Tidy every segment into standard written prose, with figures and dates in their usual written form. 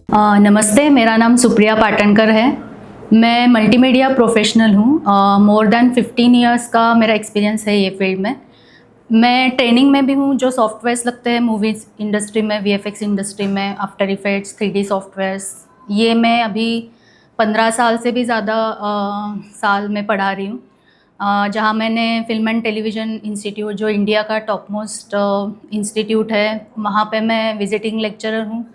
नमस्ते, मेरा नाम सुप्रिया पाटनकर है। मैं मल्टीमीडिया प्रोफेशनल हूँ। मोर देन 15 इयर्स का मेरा एक्सपीरियंस है ये फील्ड में। मैं ट्रेनिंग में भी हूँ, जो सॉफ्टवेयर्स लगते हैं मूवीज़ इंडस्ट्री में, वीएफएक्स इंडस्ट्री में, आफ्टर इफेक्ट्स, 3D सॉफ्टवेयर्स, ये मैं अभी 15 साल से भी ज़्यादा साल में पढ़ा रही हूँ। जहाँ मैंने फिल्म एंड टेलीविज़न इंस्टीट्यूट, जो इंडिया का टॉप मोस्ट इंस्टीट्यूट है, वहाँ पे मैं विजिटिंग लेक्चरर हूँ।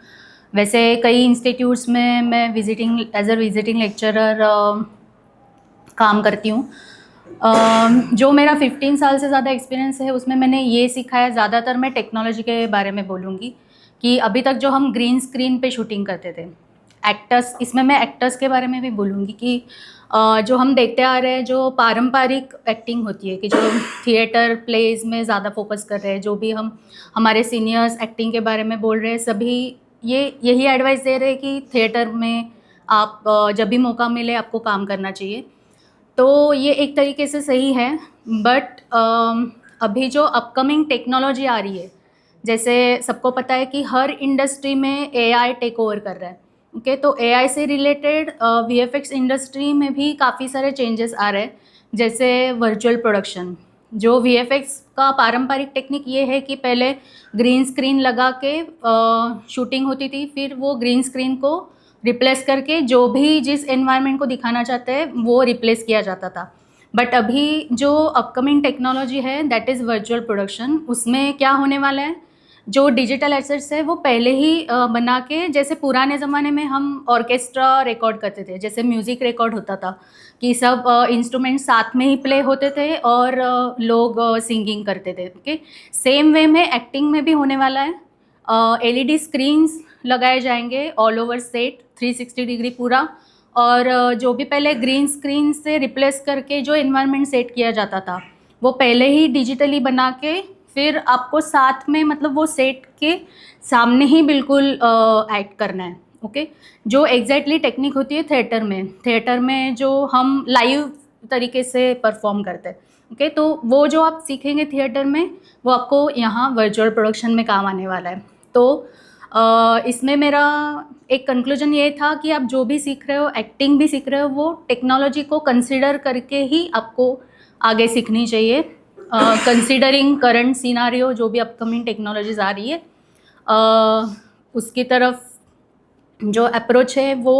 वैसे कई इंस्टीट्यूट्स में मैं एज अ विजिटिंग लेक्चरर काम करती हूँ। जो मेरा 15 साल से ज़्यादा एक्सपीरियंस है, उसमें मैंने ये सीखा है, ज़्यादातर मैं टेक्नोलॉजी के बारे में बोलूँगी कि अभी तक जो हम ग्रीन स्क्रीन पे शूटिंग करते थे, एक्टर्स, इसमें मैं एक्टर्स के बारे में भी बोलूँगी कि जो हम देखते आ रहे हैं, जो पारंपरिक एक्टिंग होती है, कि जो थिएटर प्लेज में ज़्यादा फोकस कर रहे हैं, जो भी हम हमारे सीनियर्स एक्टिंग के बारे में बोल रहे हैं, सभी यही एडवाइस दे रहे हैं कि थिएटर में आप जब भी मौका मिले आपको काम करना चाहिए। तो ये एक तरीके से सही है, बट अभी जो अपकमिंग टेक्नोलॉजी आ रही है, जैसे सबको पता है कि हर इंडस्ट्री में एआई टेक ओवर कर रहा है। ओके, तो एआई से रिलेटेड वीएफएक्स इंडस्ट्री में भी काफ़ी सारे चेंजेस आ रहे हैं, जैसे वर्चुअल प्रोडक्शन। जो वीएफएक्स का पारंपरिक टेक्निक ये है कि पहले ग्रीन स्क्रीन लगा के शूटिंग होती थी, फिर वो ग्रीन स्क्रीन को रिप्लेस करके जो भी जिस एनवायरनमेंट को दिखाना चाहते हैं वो रिप्लेस किया जाता था। बट अभी जो अपकमिंग टेक्नोलॉजी है, दैट इज़ वर्चुअल प्रोडक्शन। उसमें क्या होने वाला है, जो डिजिटल एसेट्स है वो पहले ही बना के, जैसे पुराने ज़माने में हम ऑर्केस्ट्रा रिकॉर्ड करते थे, जैसे म्यूज़िक रिकॉर्ड होता था कि सब इंस्ट्रूमेंट साथ में ही प्ले होते थे और लोग सिंगिंग करते थे। ओके, सेम वे में एक्टिंग में भी होने वाला है। एलईडी स्क्रीन्स लगाए जाएंगे ऑल ओवर सेट, 360 डिग्री पूरा, और जो भी पहले ग्रीन स्क्रीन से रिप्लेस करके जो एनवायरनमेंट सेट किया जाता था, वो पहले ही डिजिटली बना के फिर आपको साथ में, मतलब वो सेट के सामने ही बिल्कुल एक्ट करना है। ओके, जो एग्जैक्टली टेक्निक होती है थिएटर में जो हम लाइव तरीके से परफॉर्म करते हैं। ओके, तो वो जो आप सीखेंगे थिएटर में, वो आपको यहाँ वर्चुअल प्रोडक्शन में काम आने वाला है। तो इसमें मेरा एक कंक्लूजन ये था कि आप जो भी सीख रहे हो, एक्टिंग भी सीख रहे हो, वो टेक्नोलॉजी को कंसिडर करके ही आपको आगे सीखनी चाहिए, कंसिडरिंग करंट सिनारियो, जो भी अपकमिंग टेक्नोलॉजीज आ रही है, उसकी तरफ जो अप्रोच है वो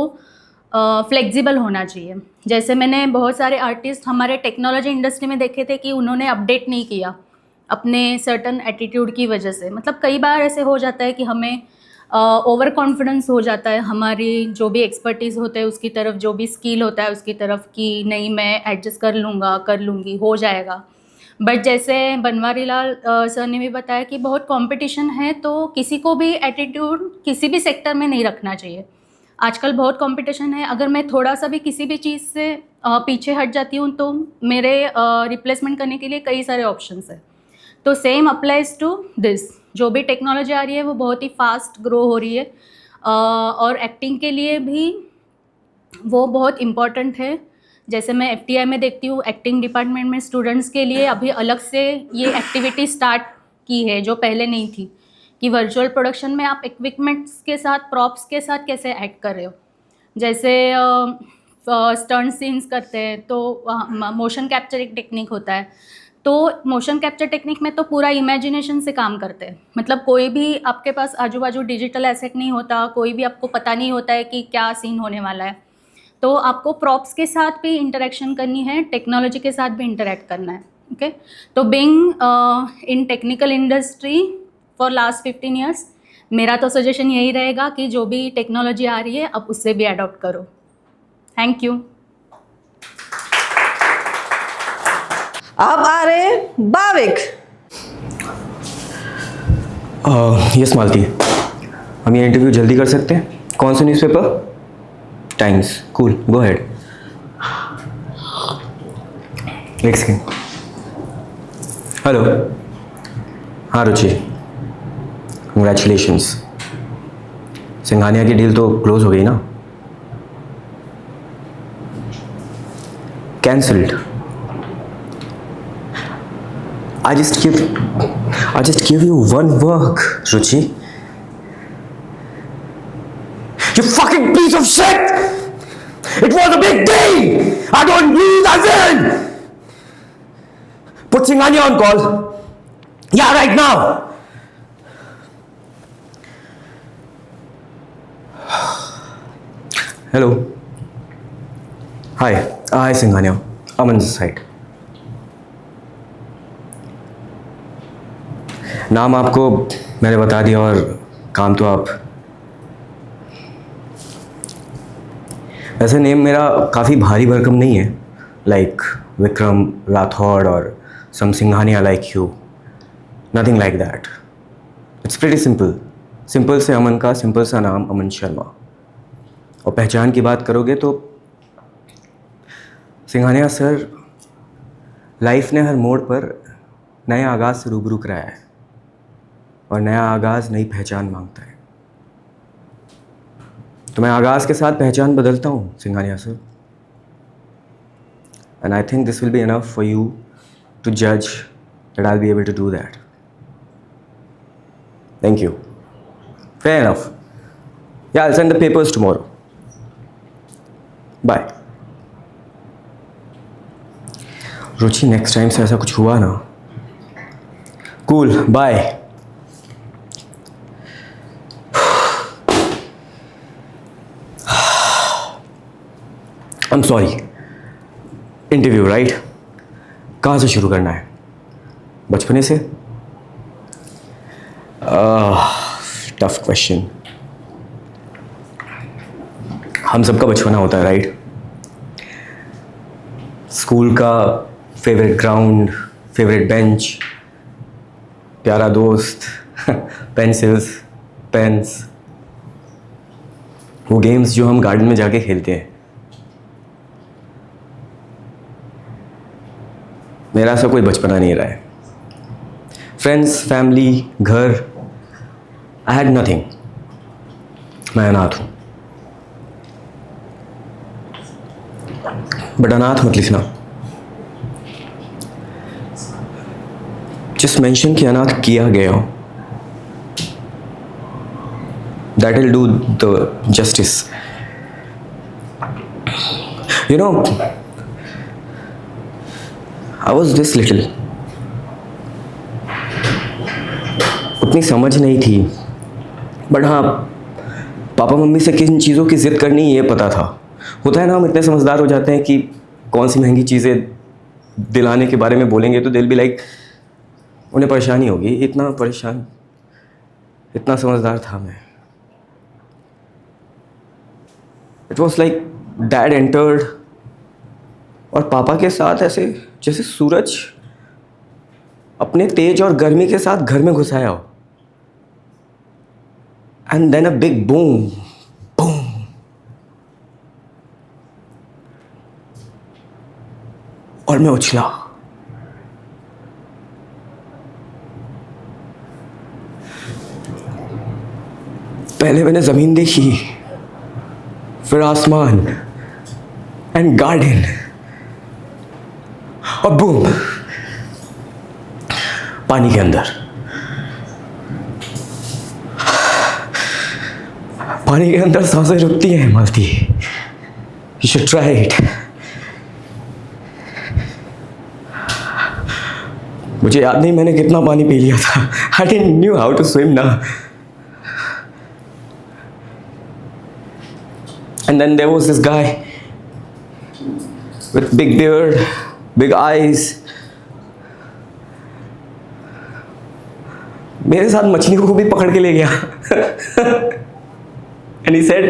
फ्लेक्सिबल होना चाहिए। जैसे मैंने बहुत सारे आर्टिस्ट हमारे टेक्नोलॉजी इंडस्ट्री में देखे थे कि उन्होंने अपडेट नहीं किया अपने सर्टन एटीट्यूड की वजह से। मतलब कई बार ऐसे हो जाता है कि हमें ओवर कॉन्फिडेंस हो जाता है हमारी जो भी एक्सपर्टीज़ होता है उसकी तरफ, जो भी स्किल होता है उसकी तरफ, कि नहीं मैं एडजस्ट कर लूँगा, कर लूँगी, हो जाएगा। बट जैसे बनवारी लाल सर ने भी बताया कि बहुत कंपटीशन है, तो किसी को भी एटीट्यूड किसी भी सेक्टर में नहीं रखना चाहिए। आजकल बहुत कंपटीशन है, अगर मैं थोड़ा सा भी किसी भी चीज़ से पीछे हट जाती हूँ तो मेरे रिप्लेसमेंट करने के लिए कई सारे ऑप्शंस हैं। तो सेम अप्लाइज टू दिस। जो भी टेक्नोलॉजी आ रही है वो बहुत ही फास्ट ग्रो हो रही है, और एक्टिंग के लिए भी वो बहुत इम्पॉर्टेंट है। जैसे मैं एफटीआई में देखती हूँ, एक्टिंग डिपार्टमेंट में स्टूडेंट्स के लिए अभी अलग से ये एक्टिविटी स्टार्ट की है जो पहले नहीं थी, कि वर्चुअल प्रोडक्शन में आप इक्विपमेंट्स के साथ, प्रॉप्स के साथ कैसे एक्ट कर रहे हो। जैसे स्टंट सीन्स करते हैं तो मोशन कैप्चर एक टेक्निक होता है, तो मोशन कैप्चर टेक्निक में तो पूरा इमेजिनेशन से काम करते हैं। मतलब कोई भी आपके पास आजू बाजू डिजिटल एसेट नहीं होता, कोई भी आपको पता नहीं होता है कि क्या सीन होने वाला है, तो आपको प्रॉप्स के साथ भी इंटरेक्शन करनी है, टेक्नोलॉजी के साथ भी इंटरेक्ट करना है। ओके, तो being in technical industry for last 15 years, मेरा तो सजेशन यही रहेगा कि जो भी टेक्नोलॉजी आ रही है आप उससे भी अडॉप्ट करो। Thank you. अब आ रहे हैं भाविक। यस मालती, हम ये इंटरव्यू जल्दी कर सकते हैं? कौन सा newspaper? Times. Cool, go ahead. एक सेकेंड। हेलो। हाँ रुचि, कंग्रेचुलेशंस। सिंघानिया की डील तो क्लोज हो गई ना? Cancelled? I just give you one work, Ruchi. You fucking piece of shit! It was a big deal! I don't lose, I win! Put Singhania on call. Yeah, right now! Hello. Hi. Hi, Singhania. I'm on this side. नाम आपको मैंने बता दिया और काम तो आप। वैसे नेम मेरा काफ़ी भारी भरकम नहीं है, लाइक विक्रम राठौड़ और some Singhania like you, nothing like that. It's pretty simple. Simple से अमन का सिंपल सा नाम अमन शर्मा। और पहचान की बात करोगे तो सिंघानिया सर, लाइफ ने हर मोड़ पर नए आगाज़ से रूबरू कराया है और नया आगाज़ नई पहचान मांगता है। तो मैं आगाज़ के साथ पहचान बदलता हूँ Singhania sir. And I think this will be enough for you to जज that I will be able to do that. Thank you. Fair enough. Yeah I will send the papers tomorrow. Bye. Ruchi, next time से ऐसा कुछ हुआ ना। Cool, bye. I'm sorry. Interview right? कहाँ से शुरू करना है? बचपने से? Tough question. हम सबका बचपना होता है राइट? स्कूल का फेवरेट ग्राउंड, फेवरेट बेंच, प्यारा दोस्त, पेंसिल्स, पेन्स, वो गेम्स जो हम गार्डन में जाके खेलते हैं। मेरा ऐसा कोई बचपना नहीं रहा है। फ्रेंड्स, फैमिली, घर, आई हैड नथिंग। मैं अनाथ हूँ। बट अनाथ मत लिखना। जस्ट मेंशन कि अनाथ किया गया हो, that will do the justice. You know, I was this little. उतनी समझ नहीं थी, बट हाँ, पापा मम्मी से किन चीज़ों की ज़िद करनी ये पता था। होता है ना, हम इतने समझदार हो जाते हैं कि कौन सी महंगी चीज़ें दिलाने के बारे में बोलेंगे तो दिल भी लाइक उन्हें परेशानी होगी। इतना परेशान, इतना समझदार था मैं। It was like dad entered और पापा के साथ ऐसे जैसे सूरज अपने तेज और गर्मी के साथ घर में घुसाया हो। And then a big boom, boom. और मैं उछला। पहले मैंने जमीन देखी, फिर आसमान एंड गार्डन, और बूम, पानी के अंदर। पानी के अंदर सांसें रुकती हैं मालती। You should try it. मुझे याद नहीं मैंने कितना पानी पी लिया था। I didn't knew how to swim now. And then there was this guy with big beard, big eyes. मेरे साथ मछली को भी पकड़ के ले गया। And he said,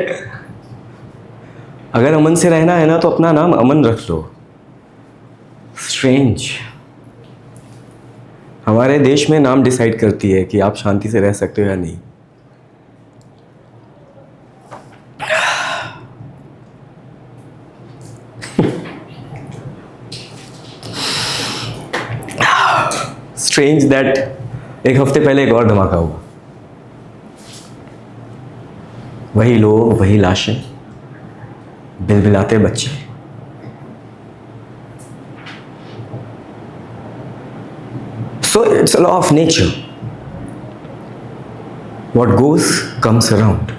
अगर अमन से रहना है ना तो अपना नाम अमन रख लो। Strange. हमारे देश में नाम डिसाइड करती है कि आप शांति से रह सकते हो या नहीं। Strange that एक हफ्ते पहले एक और धमाका हुआ। वही लोग, वही लाशें, बिलबिलाते बच्चे। So it's a law of nature. What goes comes around.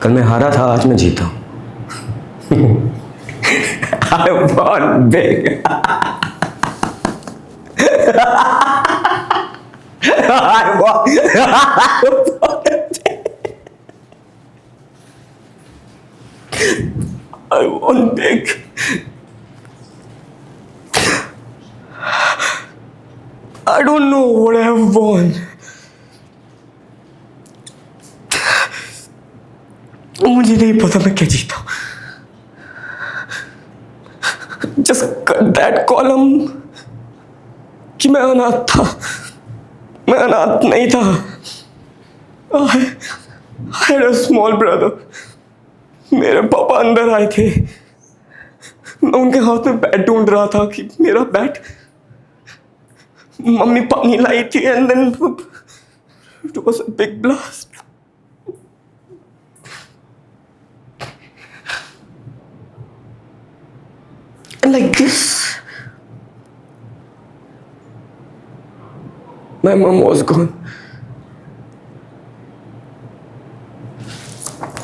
कल मैं हारा था, आज मैं जीता हूँ। I won big. I won big. I don't know what I have won. मुझे नहीं पता मैं क्या जीता हूँ। Just cut that column कि मैं अनाथ था। मैं अनाथ नहीं था। I had a small brother. मेरे पापा अंदर आए थे। मैं उनके हाथ में बैट ढूंढ रहा था कि मेरा बैट। मम्मी पानी लाई थी and then it was a big blast. And like this, my mom was gone.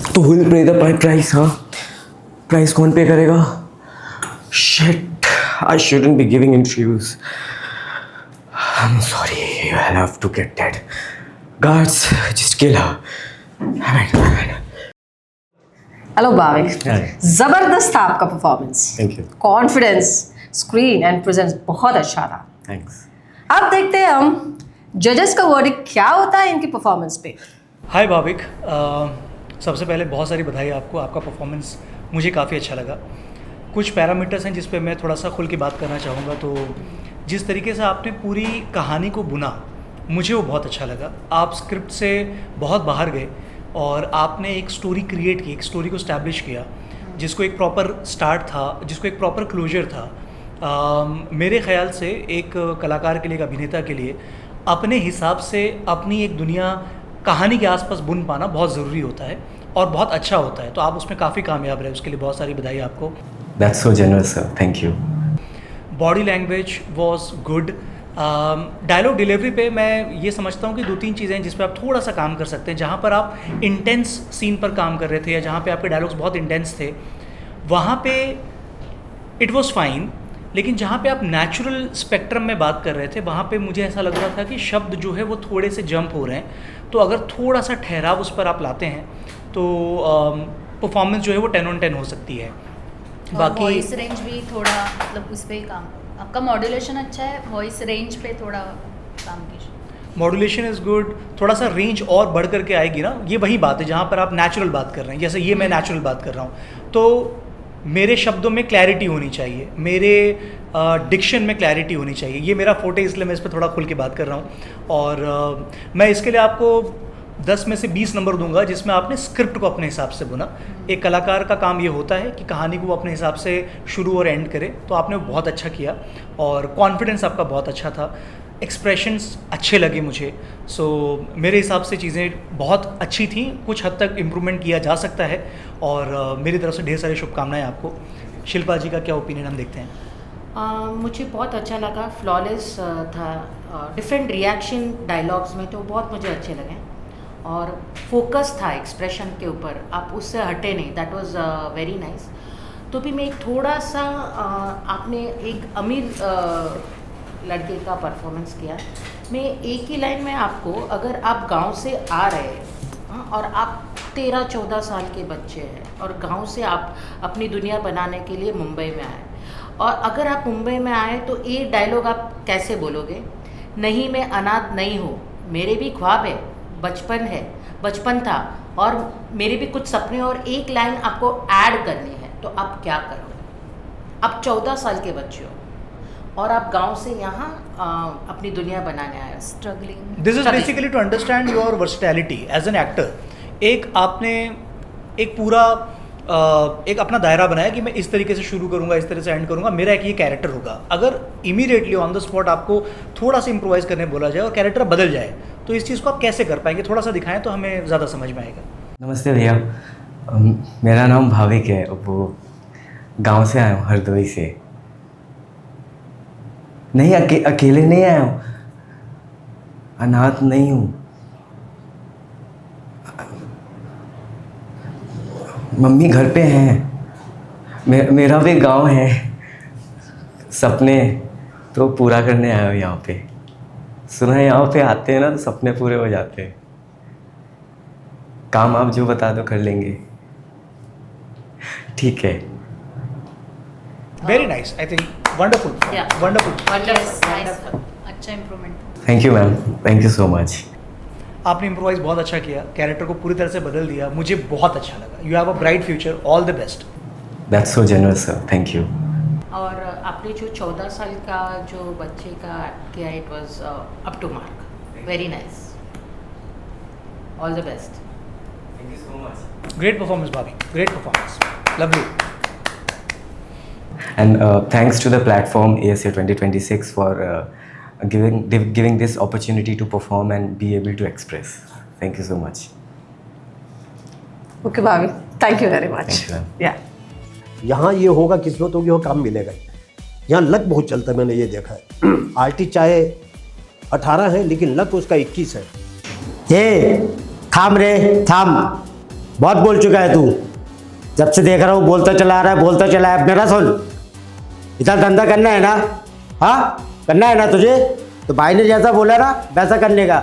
तो who will pay the price, huh? Price कौन पे करेगा? Shit, I shouldn't be giving interviews. I'm sorry, I'll have to get that. Guards, just kill her. Hello Bhavik, Hi. जबरदस्त था आपका performance. Thank you. Confidence, screen and presence बहुत अच्छा था। Thanks. अब देखते हैं हम जजेस का वर्डिक्ट क्या होता है इनकी परफॉर्मेंस पे। हाय भाविक, सबसे पहले बहुत सारी बधाई आपको। आपका परफॉर्मेंस मुझे काफ़ी अच्छा लगा। कुछ पैरामीटर्स हैं जिस पे मैं थोड़ा सा खुल के बात करना चाहूँगा। तो जिस तरीके से आपने पूरी कहानी को बुना, मुझे वो बहुत अच्छा लगा। आप स्क्रिप्ट से बहुत बाहर गए और आपने एक स्टोरी क्रिएट की, एक स्टोरी को स्टैब्लिश किया जिसको एक प्रॉपर स्टार्ट था, जिसको एक प्रॉपर क्लोजर था। मेरे ख़्याल से एक कलाकार के लिए, एक अभिनेता के लिए अपने हिसाब से अपनी एक दुनिया कहानी के आसपास बुन पाना बहुत ज़रूरी होता है और बहुत अच्छा होता है। तो आप उसमें काफ़ी कामयाब रहे, उसके लिए बहुत सारी बधाई आपको। That's so generous, sir. Thank you. Body language was good. Dialogue delivery पे मैं ये समझता हूँ कि 2-3 चीज़ें हैं जिस पे आप थोड़ा सा काम कर सकते हैं। जहाँ पर आप इंटेंस सीन पर काम कर रहे थे या जहाँ पे आपके डायलॉग्स बहुत इंटेंस थे, वहाँ पे इट वाज फाइन। लेकिन जहाँ पे आप नेचुरल स्पेक्ट्रम में बात कर रहे थे, वहाँ पे मुझे ऐसा लग रहा था कि शब्द जो है वो थोड़े से जंप हो रहे हैं। तो अगर थोड़ा सा ठहराव उस पर आप लाते हैं तो परफॉर्मेंस जो है वो 10 on 10 हो सकती है। बाकी वॉइस रेंज भी थोड़ा, मतलब उस पर काम, आपका मॉड्यूलेशन अच्छा है, वॉइस रेंज पे थोड़ा काम कीजिए। Modulation is good. थोड़ा सा रेंज और बढ़ करके आएगी ना, ये वही बात है जहाँ पर आप नेचुरल बात कर रहे हैं। जैसे ये मैं नेचुरल बात कर रहा हूँ तो मेरे शब्दों में क्लैरिटी होनी चाहिए, मेरे डिक्शन में क्लैरिटी होनी चाहिए। ये मेरा फोटे, इसलिए मैं इस पर थोड़ा खुल के बात कर रहा हूँ। और मैं इसके लिए आपको 10 में से 20 नंबर दूंगा जिसमें आपने स्क्रिप्ट को अपने हिसाब से बुना। एक कलाकार का काम ये होता है कि कहानी को वो अपने हिसाब से शुरू और एंड करे, तो आपने बहुत अच्छा किया और कॉन्फिडेंस आपका बहुत अच्छा था। एक्सप्रेशंस अच्छे लगे मुझे। सो मेरे हिसाब से चीज़ें बहुत अच्छी थी। कुछ हद तक इम्प्रूवमेंट किया जा सकता है और मेरी तरफ से ढेर सारी शुभकामनाएं आपको। शिल्पा जी का क्या ओपिनियन हम देखते हैं। मुझे बहुत अच्छा लगा, फ्लॉलेस था। डिफरेंट रिएक्शन डायलॉग्स में तो बहुत मुझे अच्छे लगे और फोकस था एक्सप्रेशन के ऊपर, आप उससे हटे नहीं। That was very nice. तो भी मैं एक थोड़ा सा आपने एक अमीर लड़के का परफॉर्मेंस किया। मैं एक ही लाइन में आपको, अगर आप गांव से आ रहे हैं और आप 13-14 साल के बच्चे हैं और गांव से आप अपनी दुनिया बनाने के लिए मुंबई में आए, और अगर आप मुंबई में आए तो ये डायलॉग आप कैसे बोलोगे? नहीं, मैं अनाथ नहीं हूँ, मेरे भी ख्वाब है, बचपन था और मेरे भी कुछ सपने, और एक लाइन आपको ऐड करनी है, तो आप क्या करोगे? आप 14 साल के बच्चे हो और आप गांव से यहाँ अपनी दुनिया बनाने आए हो। Struggling. This is basically to understand your versatility as an actor. एक आपने एक पूरा एक अपना दायरा बनाया कि मैं इस तरीके से शुरू करूंगा, इस तरह से एंड करूंगा, मेरा एक ये कैरेक्टर होगा। अगर इमीडिएटली ऑन द स्पॉट आपको थोड़ा सा इम्प्रोवाइज करने बोला जाए और कैरेक्टर बदल जाए, तो इस चीज़ को आप कैसे कर पाएंगे? थोड़ा सा दिखाएं तो हमें ज़्यादा समझ में आएगा। नमस्ते भैया, मेरा नाम भाविक है। वो गांव से आया हूँ, हरदोई से। नहीं, अकेले नहीं आया हूँ, अनाथ नहीं हूँ। मम्मी घर पे हैं। मेरा भी गांव है, सपने तो पूरा करने आया हूँ यहाँ पे। सुना है यहाँ पे आते हैं ना तो सपने पूरे हो जाते हैं। काम आप जो बता दो कर लेंगे। ठीक है। Very nice, I think wonderful, Yeah. Wonderful. Wonderful. अच्छा improvement. Thank you ma'am, thank you so much. आपने इम्प्रोवाइज बहुत अच्छा किया, कैरेक्टर को पूरी तरह से बदल दिया, मुझे बहुत अच्छा लगा। You have a bright future, all the best. That's so generous sir, thank you. और आपने जो 14 साल का जो बच्चे का एक्ट किया, it was up to mark, very nice, all the best. Thank you so much. Great performance bhabhi, great performance, lovely. And thanks to the platform ASA 2026 for giving this opportunity to perform and be able to express. Thank you so much. Okay bhabhi, thank you very much. Thank you, ma'am. या यहाँ ये होगा, किस्मत होगी, वो काम मिलेगा ही। यहाँ लक बहुत चलता है, मैंने ये देखा है। आर्टिस्ट चाहे 18 है लेकिन लक उसका 21 है। ये थाम रे थाम, बहुत बोल चुका है तू, जब से देख रहा हूँ बोलता चला आ रहा है, बोलता चला है। मेरा सुन, इतना धंधा करना है ना, हाँ करना है ना तुझे, तो भाई ने जैसा बोला ना वैसा करने का।